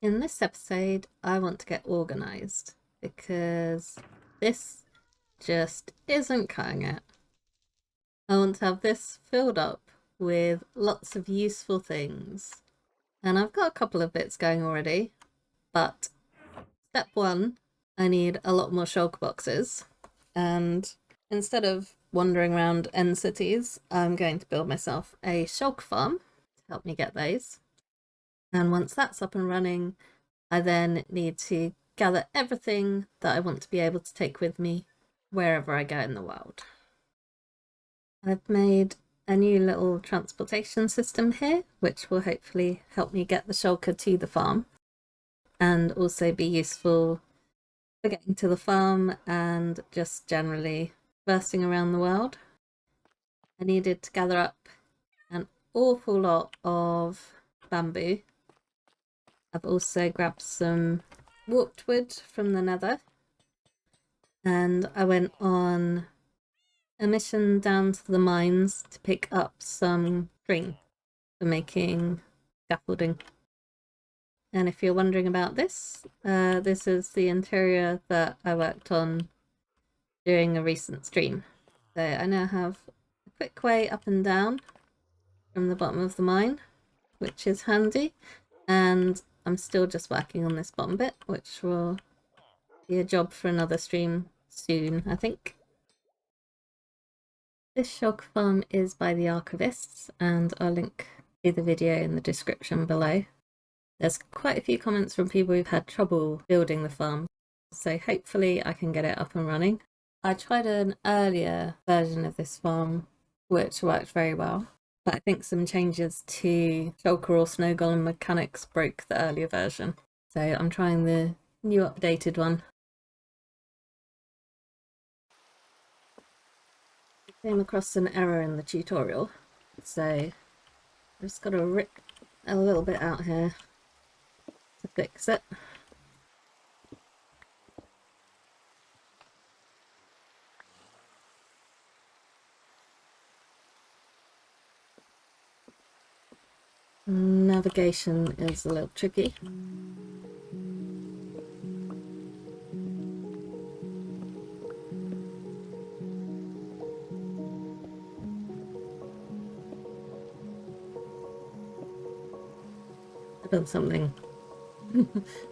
In this episode, I want to get organised because this just isn't cutting it. I want to have this filled up with lots of useful things. And I've got a couple of bits going already, but step one, I need a lot more shulker boxes. And instead of wandering around end cities, I'm going to build myself a shulker farm to help me get those. And once that's up and running, I then need to gather everything that I want to be able to take with me wherever I go in the world. I've made a new little transportation system here, which will hopefully help me get the shulker to the farm and also be useful for getting to the farm and just generally bursting around the world. I needed to gather up an awful lot of bamboo. I've also grabbed some warped wood from the nether, and I went on a mission down to the mines to pick up some string for making scaffolding. And if you're wondering about this, this is the interior that I worked on during a recent stream. So I now have a quick way up and down from the bottom of the mine, which is handy, and I'm still just working on this bottom bit, which will be a job for another stream soon, I think. This shulker farm is by the Archivists, and I'll link to the video in the description below. There's quite a few comments from people who've had trouble building the farm, so hopefully I can get it up and running. I tried an earlier version of this farm, which worked very well, but I think some changes to shulker or snow golem mechanics broke the earlier version. So I'm trying the new updated one. I came across an error in the tutorial, so I've just got to rip a little bit out here to fix it. Navigation is a little tricky. I've done something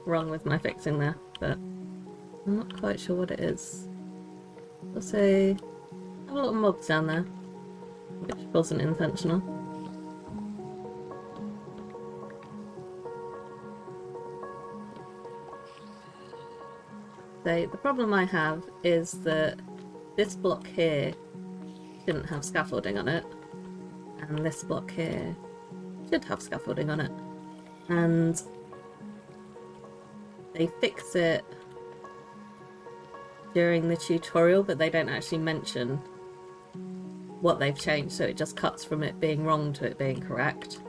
wrong with my fixing there, but I'm not quite sure what it is. Also, I have a lot of mobs down there, which wasn't intentional. So the problem I have is that this block here didn't have scaffolding on it, and this block here should have scaffolding on it. And they fix it during the tutorial, but they don't actually mention what they've changed, so it just cuts from it being wrong to it being correct.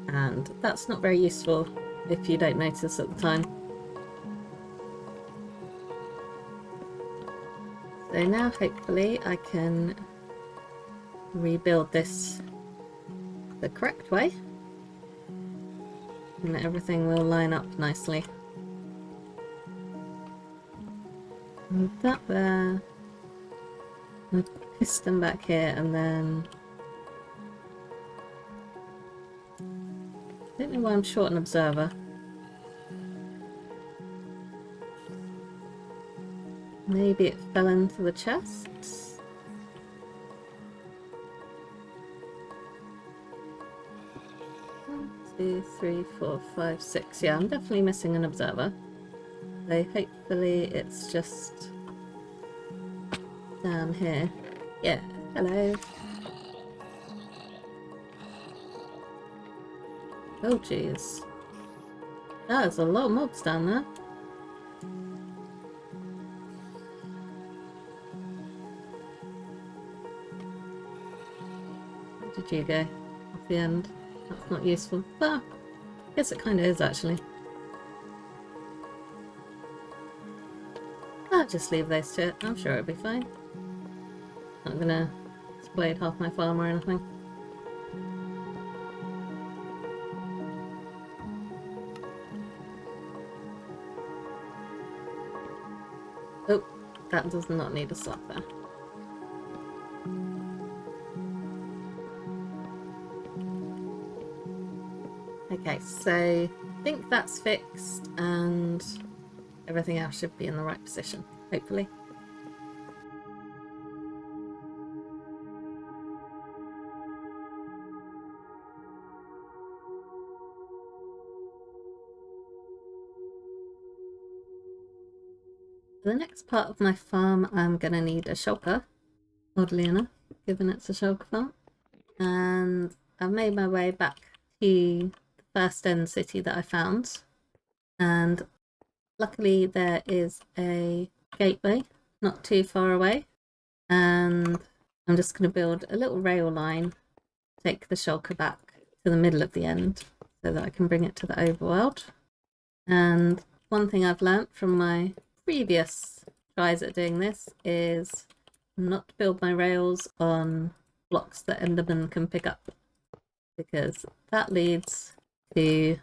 And that's not very useful if you don't notice at the time. So now hopefully I can rebuild this the correct way, and everything will line up nicely. Move that there, a piston back here, and then I don't know why I'm short an observer. Maybe it fell into the chests. One, 2, 3, 4, 5, 6. Yeah, I'm definitely missing an observer. So hopefully it's just down here. Yeah, hello. Oh jeez. There's a lot of mobs down there. Where did you go? Off the end. That's not useful. But I guess it kind of is actually. I'll just leave those to it. I'm sure it'll be fine. Not gonna explode half my farm or anything. Oh, that does not need a slab there. Okay, so I think that's fixed and everything else should be in the right position, hopefully. For the next part of my farm, I'm going to need a shulker, oddly enough, given it's a shulker farm. And I've made my way back to the first end city that I found. And luckily there is a gateway not too far away. And I'm just going to build a little rail line, take the shulker back to the middle of the end so that I can bring it to the overworld. And one thing I've learnt from my previous tries at doing this is not to build my rails on blocks that Enderman can pick up, because that leads to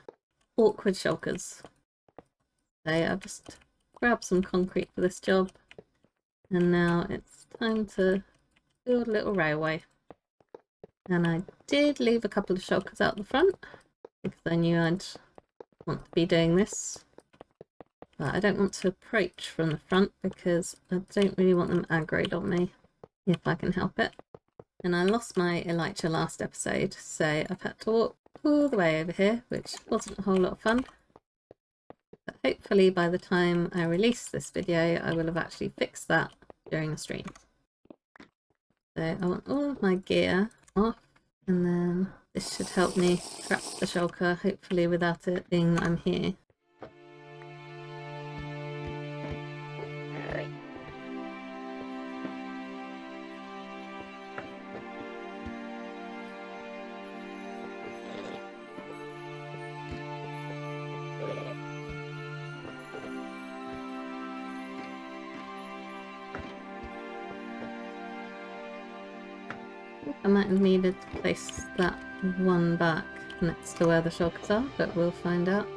awkward shulkers. So I've just grabbed some concrete for this job, and now it's time to build a little railway. And I did leave a couple of shulkers out the front because I knew I'd want to be doing this. But I don't want to approach from the front because I don't really want them aggroed on me if I can help it. And I lost my elytra last episode, so I've had to walk all the way over here, which wasn't a whole lot of fun. But hopefully by the time I release this video, I will have actually fixed that during the stream. So I want all of my gear off, and then this should help me trap the shulker, hopefully without it being that I'm here. I might have needed to place that one back next to where the shulkers are, but we'll find out.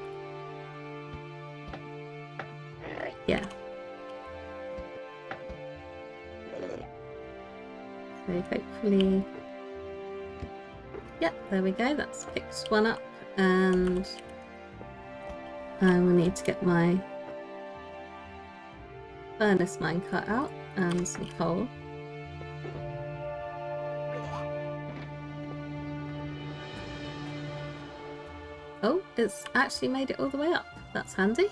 Yeah. So hopefully... Yep, there we go, that's fixed one up, and I will need to get my furnace minecart out and some coal. Oh, it's actually made it all the way up. That's handy.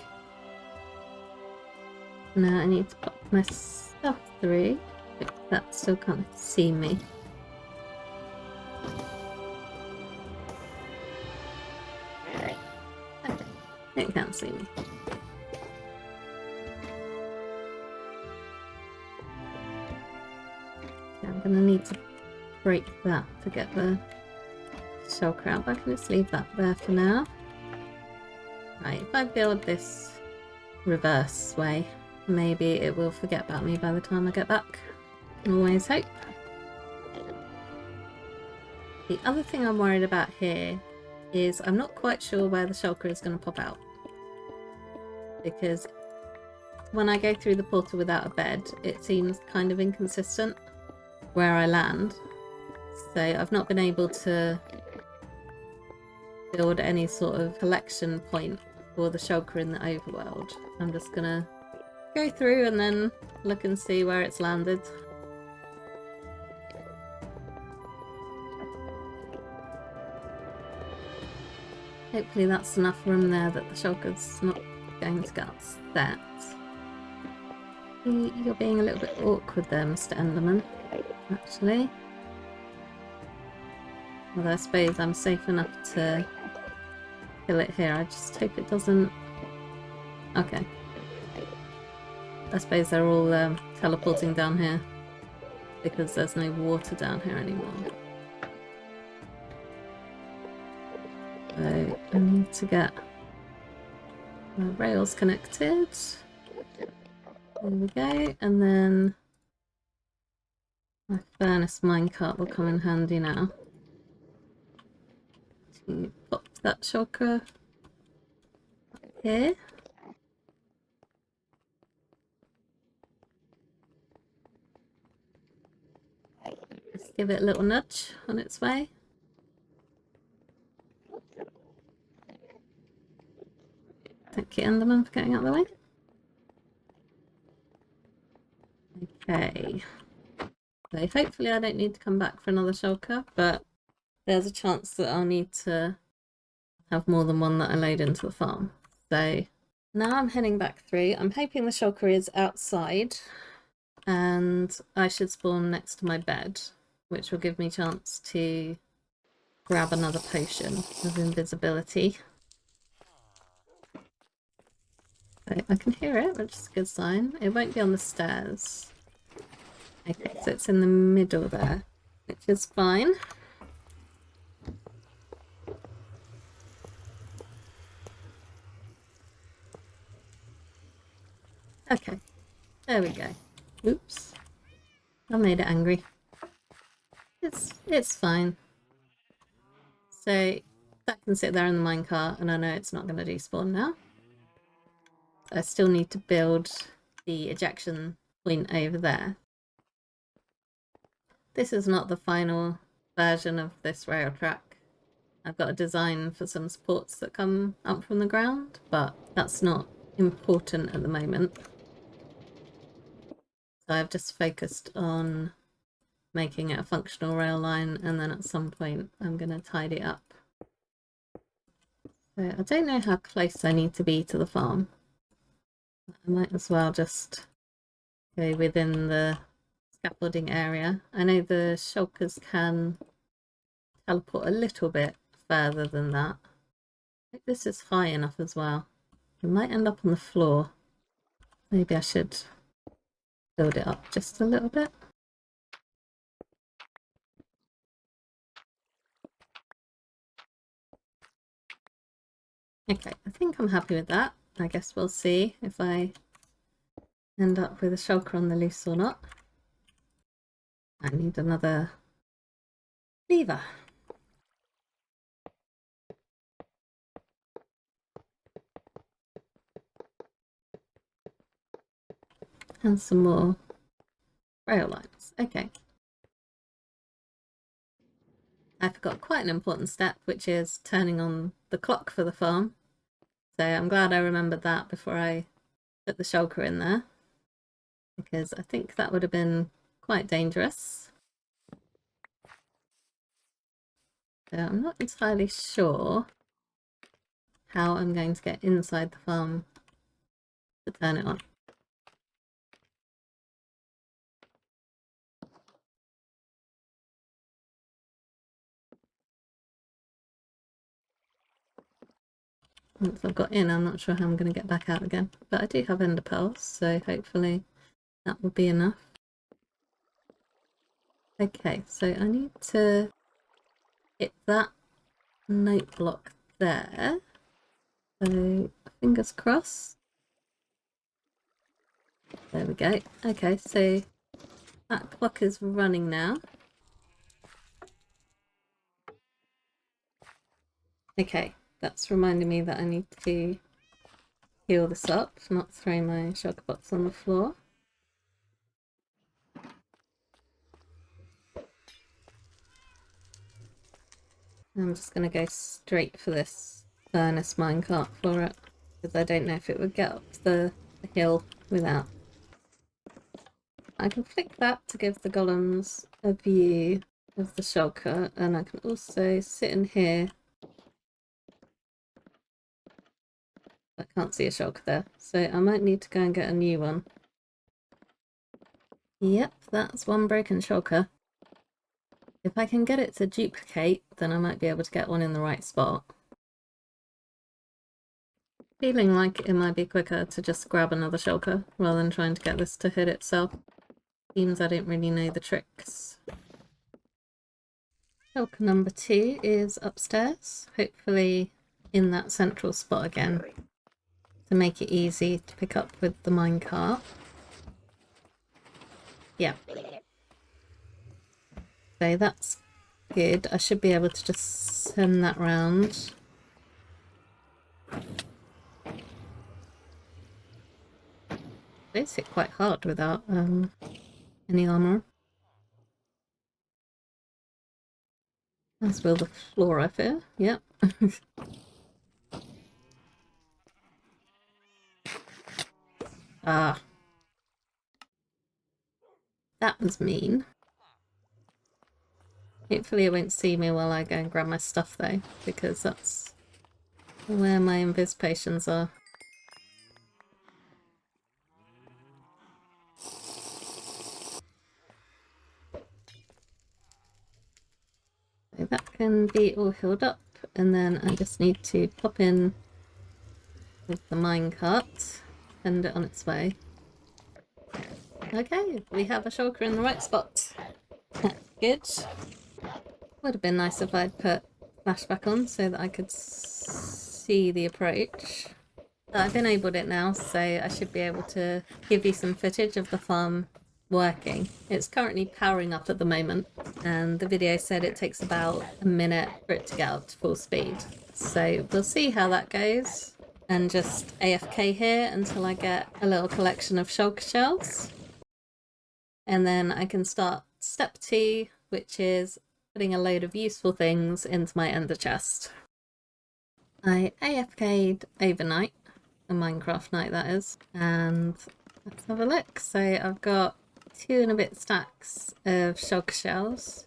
Now I need to pop my stuff through. That still can't see me. Okay, it can't see me. Okay, I'm gonna need to break that to get the shulker out, but I can just leave that there for now. Right, if I build this reverse way, maybe it will forget about me by the time I get back. Always hope. The other thing I'm worried about here is I'm not quite sure where the shulker is going to pop out, because when I go through the portal without a bed, it seems kind of inconsistent where I land. So I've not been able to build any sort of collection point for the shulker in the overworld. I'm just gonna go through and then look and see where it's landed. Hopefully that's enough room there that the shulker's not going to get upset. You're being a little bit awkward there, Mr. Enderman, actually. Although I suppose I'm safe enough to kill it here. I just hope it doesn't... Okay. I suppose they're all teleporting down here because there's no water down here anymore. So I need to get my rails connected. There we go, and then my furnace minecart will come in handy now to pop that shulker up here. give it a little nudge on its way. Thank you, Enderman, for getting out of the way. Okay. So hopefully I don't need to come back for another shulker, but there's a chance that I'll need to have more than one that I load into the farm. So now I'm heading back through. I'm hoping the shulker is outside and I should spawn next to my bed, which will give me a chance to grab another potion of invisibility. So I can hear it, which is a good sign. It won't be on the stairs. Okay, so it's in the middle there, which is fine. Okay, there we go. Oops. I made it angry. It's fine. So that can sit there in the minecart, and I know it's not going to despawn now. I still need to build the ejection point over there. This is not the final version of this rail track. I've got a design for some supports that come up from the ground, but that's not important at the moment. So I've just focused on making it a functional rail line, and then at some point I'm going to tidy it up. So I don't know how close I need to be to the farm. I might as well just go within the scaffolding area. I know the shulkers can teleport a little bit further than that. I think this is high enough as well. It might end up on the floor. Maybe I should build it up just a little bit. Okay, I think I'm happy with that. I guess we'll see if I end up with a shulker on the loose or not. I need another lever. And some more rail lines. Okay. I forgot quite an important step, which is turning on the clock for the farm. So I'm glad I remembered that before I put the shulker in there, because I think that would have been quite dangerous. So I'm not entirely sure how I'm going to get inside the farm to turn it on. Once I've got in, I'm not sure how I'm going to get back out again. But I do have ender pearls, so hopefully that will be enough. Okay, so I need to hit that note block there. So fingers crossed. There we go. Okay, so that clock is running now. Okay, that's reminding me that I need to heal this up, not throw my shulker box on the floor. I'm just going to go straight for this furnace minecart for it, because I don't know if it would get up the hill without. I can flick that to give the golems a view of the shulker, and I can also sit in here. I can't see a shulker there, so I might need to go and get a new one. Yep, that's one broken shulker. If I can get it to duplicate, then I might be able to get one in the right spot. Feeling like it might be quicker to just grab another shulker rather than trying to get this to hit itself. Seems I don't really know the tricks. Shulker number 2 is upstairs, hopefully in that central spot again, to make it easy to pick up with the minecart. Yeah. So that's good. I should be able to just send that round. Those hit quite hard without any armor. Let's build a floor up here. Yep. Ah. That was mean. Hopefully it won't see me while I go and grab my stuff though, because that's where my invis potions are. So that can be all healed up, and then I just need to pop in with the minecart, send it on its way. Okay, we have a shulker in the right spot. That's good. Would have been nice if I'd put flashback on so that I could see the approach. I've enabled it now, so I should be able to give you some footage of the farm working. It's currently powering up at the moment, and the video said it takes about a minute for it to get up to full speed. So we'll see how that goes, and just AFK here until I get a little collection of shulker shells. And then I can start step 2, which is putting a load of useful things into my ender chest. I AFK'd overnight, a Minecraft night that is, and let's have a look. So I've got 2 and a bit stacks of shulker shells,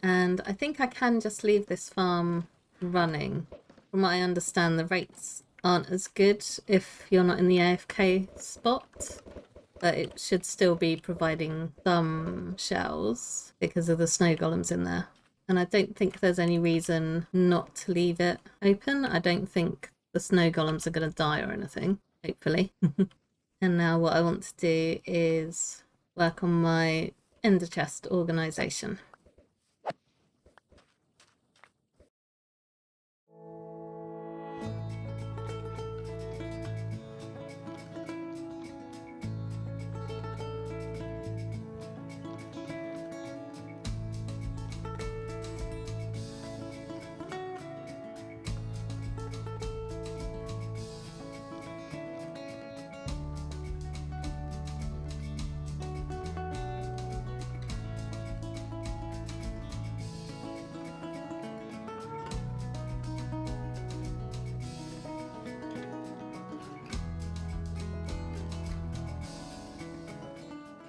and I think I can just leave this farm running. From what I understand, the rates aren't as good if you're not in the AFK spot, but it should still be providing some shells because of the snow golems in there. And I don't think there's any reason not to leave it open. I don't think the snow golems are going to die or anything, hopefully. And now what I want to do is work on my ender chest organisation.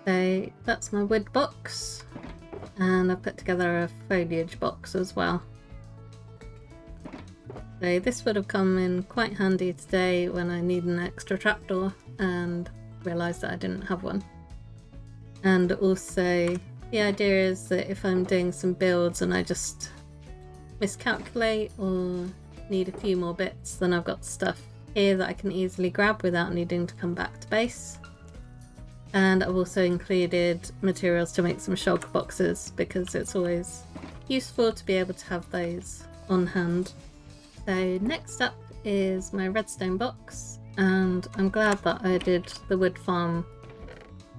So that's my wood box, and I've put together a foliage box as well. So this would have come in quite handy today when I need an extra trapdoor and realised that I didn't have one. And also the idea is that if I'm doing some builds and I just miscalculate or need a few more bits, then I've got stuff here that I can easily grab without needing to come back to base. And I've also included materials to make some shulker boxes because it's always useful to be able to have those on hand. So next up is my redstone box, and I'm glad that I did the wood farm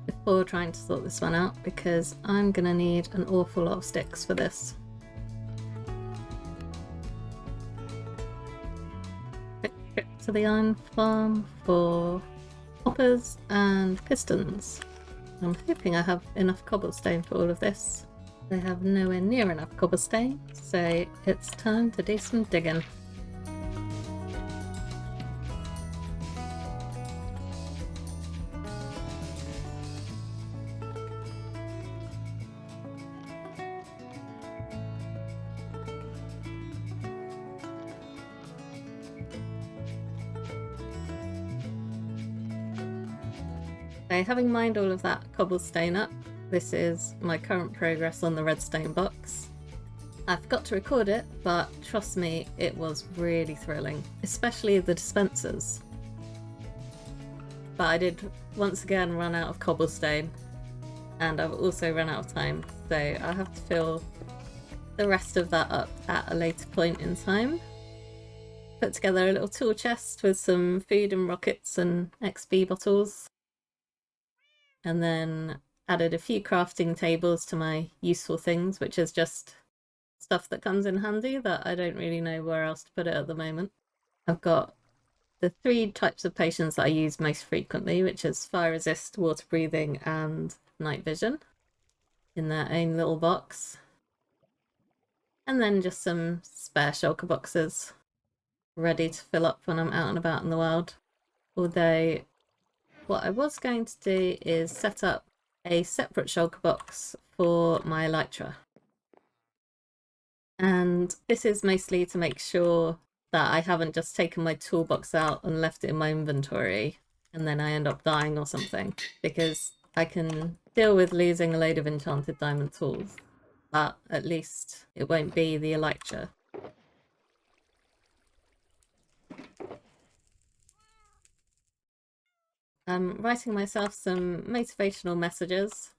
before trying to sort this one out because I'm gonna need an awful lot of sticks for this. Quick trip to the iron farm for hoppers and pistons. I'm hoping I have enough cobblestone for all of this. I have nowhere near enough cobblestone, so it's time to do some digging. So having mined all of that cobblestone up, this is my current progress on the redstone box. I forgot to record it, but trust me, it was really thrilling, especially the dispensers. But I did once again run out of cobblestone, and I've also run out of time, so I'll have to fill the rest of that up at a later point in time. Put together a little tool chest with some food and rockets and XP bottles, and then added a few crafting tables to my useful things, which is just stuff that comes in handy that I don't really know where else to put it at the moment. I've got the 3 types of potions that I use most frequently, which is fire resist, water breathing, and night vision in their own little box. And then just some spare shulker boxes ready to fill up when I'm out and about in the world. Although what I was going to do is set up a separate shulker box for my elytra. And this is mostly to make sure that I haven't just taken my toolbox out and left it in my inventory and then I end up dying or something, because I can deal with losing a load of enchanted diamond tools, but at least it won't be the elytra. I'm writing myself some motivational messages.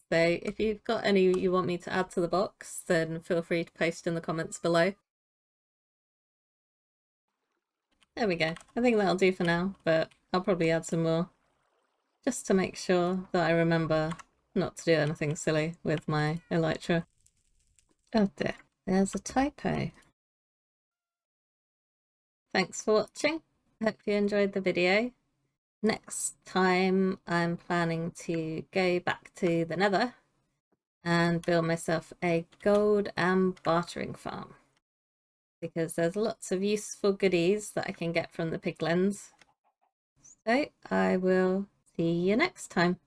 So if you've got any you want me to add to the box, then feel free to post in the comments below. There we go. I think that'll do for now, but I'll probably add some more, just to make sure that I remember not to do anything silly with my elytra. Oh dear, there's a typo. Thanks for watching. Hope you enjoyed the video. Next time I'm planning to go back to the Nether and build myself a gold and bartering farm, because there's lots of useful goodies that I can get from the piglins. So I will see you next time.